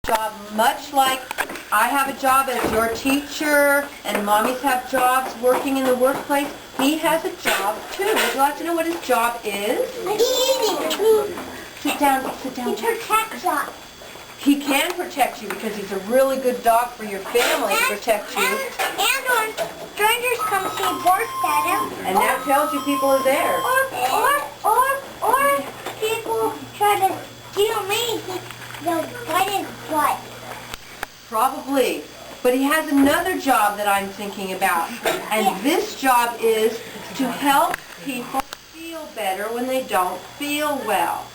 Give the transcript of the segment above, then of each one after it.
job much like I have a job as your teacher and mommies have jobs working in the workplace. He has a job too. Would you like to know what his job is? Sit down, sit down. He protects us. He can protect you because he's a really good dog for your family to protect you. And when strangers come, he barks at him. And that tells you people are there. Or people try to steal me, they'll bite his butt. Probably. But he has another job that I'm thinking about. And this job is to help people feel better when they don't feel well.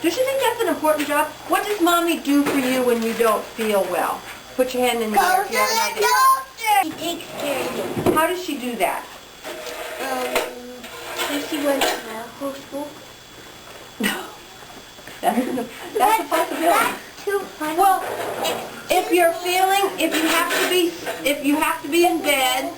Don't you think that's an important job? What does Mommy do for you when you don't feel well? Put your hand in the air if you have an idea. He takes care of you. How does she do that? Does she went to medical school? No. That's a possibility. That's too funny. Well, if you're feeling, if you have to be in bed,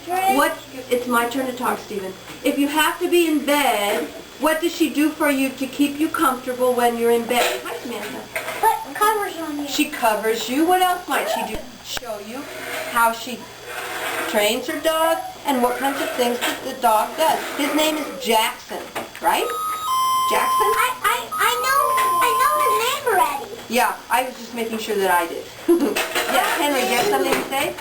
it's my turn to talk, Stephen. If you have to be in bed, what does she do for you to keep you comfortable when you're in bed? Hi, Samantha. Put covers on you. She covers you. What else might she do? Show you how she trains her dog and what kinds of things that the dog does. His name is Jackson, right? Jackson? I know his name already. Yeah, I was just making sure that I did. Yes, Henry, you have something to say?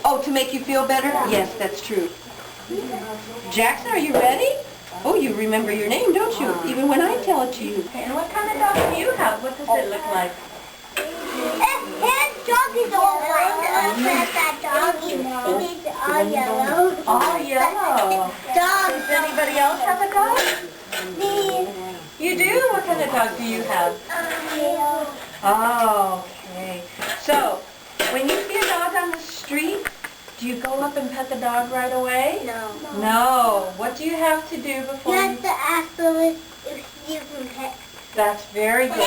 Oh, to make you feel better? Yes, that's true. Jackson, are you ready? Oh, you remember your name, don't you? Even when I tell it to you. And what kind of dog do you have? What does it look like? His dog is all white. That doggy. He's all yellow. All yellow. Dogs. Does anybody else have a dog? Me. You do? What kind of dog do you have? Oh, okay. So, when you see a dog on the street, do you go up and pet the dog right away? No. No. What do you have to do before You have to ask them if you can pet. That's very good.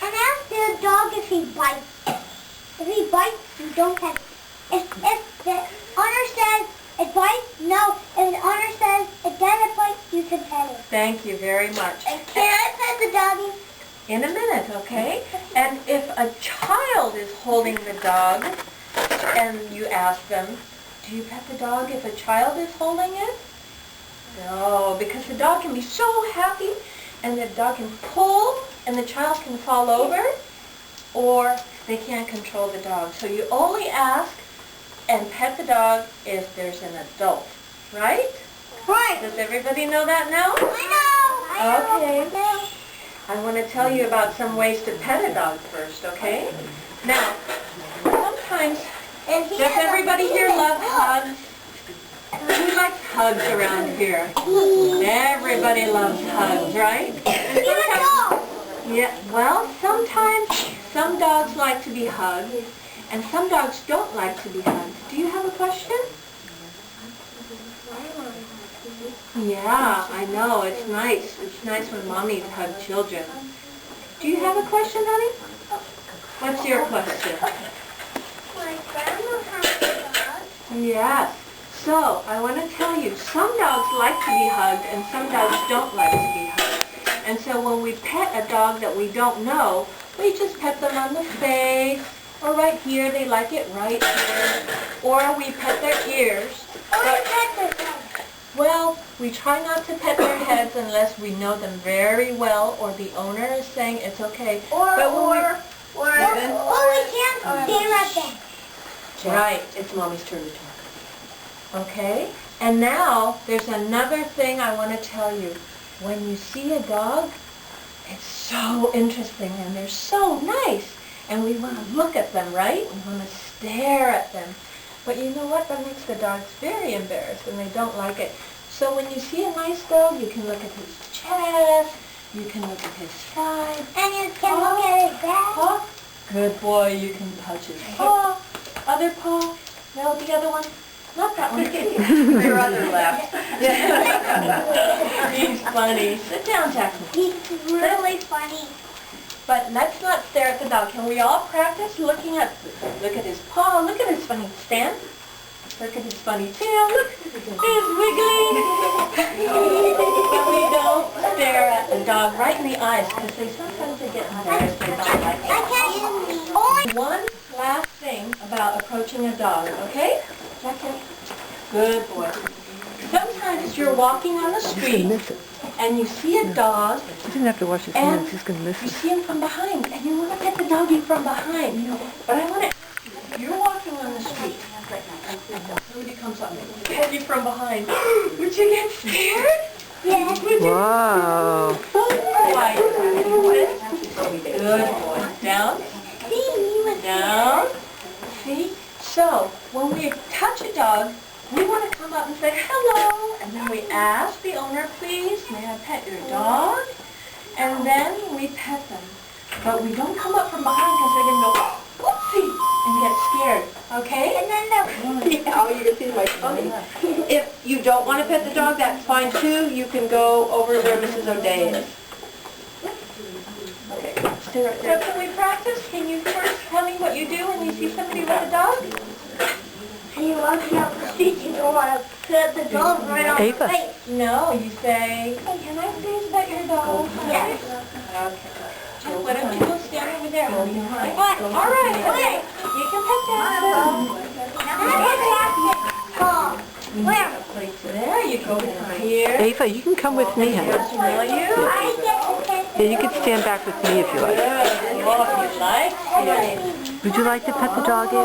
And ask the dog if he bites. If he bites, you don't pet it. If the owner says it bites, no. If the owner says it doesn't bite, you can pet it. Thank you very much. And can I pet the doggy? In a minute, okay? And if a child is holding the dog, and you ask them, do you pet the dog if a child is holding it? No, because the dog can be so happy, and the dog can pull, and the child can fall over, or they can't control the dog. So you only ask and pet the dog if there's an adult, right? Right. Does everybody know that now? I know. Okay. I want to tell you about some ways to pet a dog first, okay? Now, sometimes, does everybody here love hugs? Who likes hugs around here? Everybody loves hugs, right? Even dogs. Yeah, well, sometimes some dogs like to be hugged, and some dogs don't like to be hugged. Do you have a question? Yeah, I know. It's nice. It's nice when mommies hug children. Do you have a question, honey? What's your question? My grandma has a dog. Yes. So, I want to tell you, some dogs like to be hugged and some dogs don't like to be hugged. And so when we pet a dog that we don't know, we just pet them on the face, or right here, they like it right here, or we pet their ears. Well, we try not to pet their heads unless we know them very well, or the owner is saying it's okay. We can't stare at them. Right, it's Mommy's turn to talk. Okay? And now, there's another thing I want to tell you. When you see a dog, it's so interesting and they're so nice. And we want to look at them, right? We want to stare at them. But you know what? That makes the dogs very embarrassed and they don't like it. So when you see a nice dog, you can look at his chest, you can look at his side. And you can look at his back. Paw. Good boy, you can touch his paw. Other paw. No, the other one. Not that one. Your other left. He's funny. Sit down, Jackson. He's really funny. But let's not stare at the dog. Can we all practice looking at, look at his paw, look at his funny stand, look at his funny tail, look, he's wiggling. But we don't stare at the dog right in the eyes because sometimes they get embarrassed. They don't like it. I can't. One last thing about approaching a dog, okay? Second. Good boy. Sometimes you're walking on the street and you see a dog. He doesn't have to wash his hands. He's going to miss You it. see him from behind and you want to pet the doggy from behind. But I want to ask you, if you're walking on the street, somebody comes up and pet you from behind. Would you get scared? Yes. Wow. Quiet. Good boy. Down. Down. See? So, when we touch a dog, we want to come up and say, hello. And then we ask the owner, please, may I pet your dog? And then we pet them. But we don't come up from behind because they're going to go, whoopsie, and get scared. Okay? And then Oh, you can see my tummy. If you don't want to pet the dog, that's fine too. You can go over where Mrs. O'Day is. Okay. Stay right there. So can we practice? Can you first tell me what you do when you see somebody with a dog? and you walk down the street, you don't want to pet the dog right on the Ava. face. No, you say, hey, can I please pet your dog? Yes. Okay. Why don't you go stand over there? All right. What? All right. Okay. You can pet that. Where? Place there. You go here. Ava, you can come with me, honey. Smell you. I get to pet Yeah, you can stand back with me if you like. Good. Well, if you like. Yes. Would you like to pet the dog, Ava?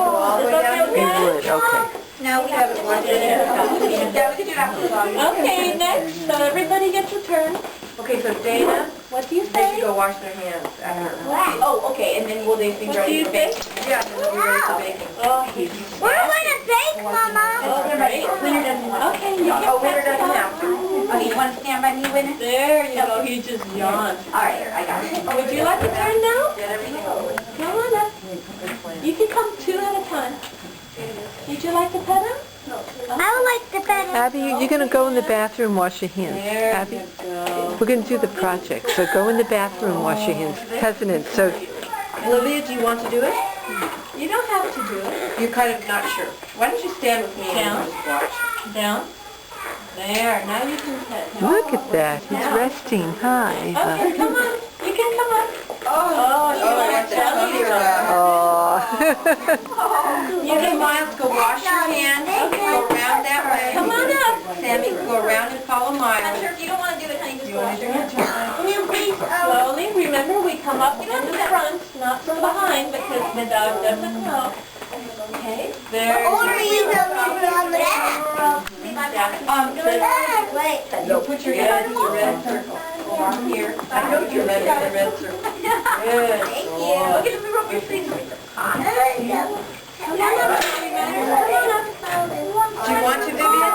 You would, okay. No, we haven't watched it. Yeah, we can do it after the dog. Okay, next. So everybody gets a turn. Okay, so Dana, What do you they should say? go wash their hands after. Wow. Oh, okay, and then will they be What do ready you for think? baking? Yeah, and then they'll be ready for baking. Oh, he's We're going to bake, Mama. Oh, great. Winter doesn't have. Okay, you Oh, can Winter pet the doesn't dog. have to. Oh, you want to stand by me, Winter? There you go. He just yawned. All right, I got it. Would you like to turn now? Get everything over. Come on up. You can come two at a time. Would you like to pet him? I would like to pet him. Abby, you're going to go in the bathroom, wash your hands. There Abby, you go. we're going to do the project, so go in the bathroom, wash your hands. President, so Olivia, do you want to do it? You don't have to do it. You're kind of not sure. Why don't you stand with me Down. and just watch? Down. There. Now you can pet him. look at that. He's resting. Hi, Ava. Okay, come on. You can come up. Oh, you want to tell me Oh. You can, Miles, go wash your hands. Go around that way. Come on up. Sammy, go around and follow Miles. If you don't want to do it, honey, just wash your hands. Slowly, remember we come up in the front, not from behind, because the dog doesn't know. Okay? There. Wait. No, put your head in the red circle. Over here. I know your head in the red circle. Good. Thank boy. you. Look at me, rub your feet. Come on up. Come on up. Do you want to, Vivian?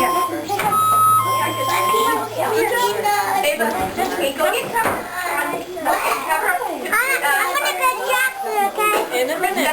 Yeah. Ava, just wait. Go get cover. I'm going to go Jackson, okay? In a minute.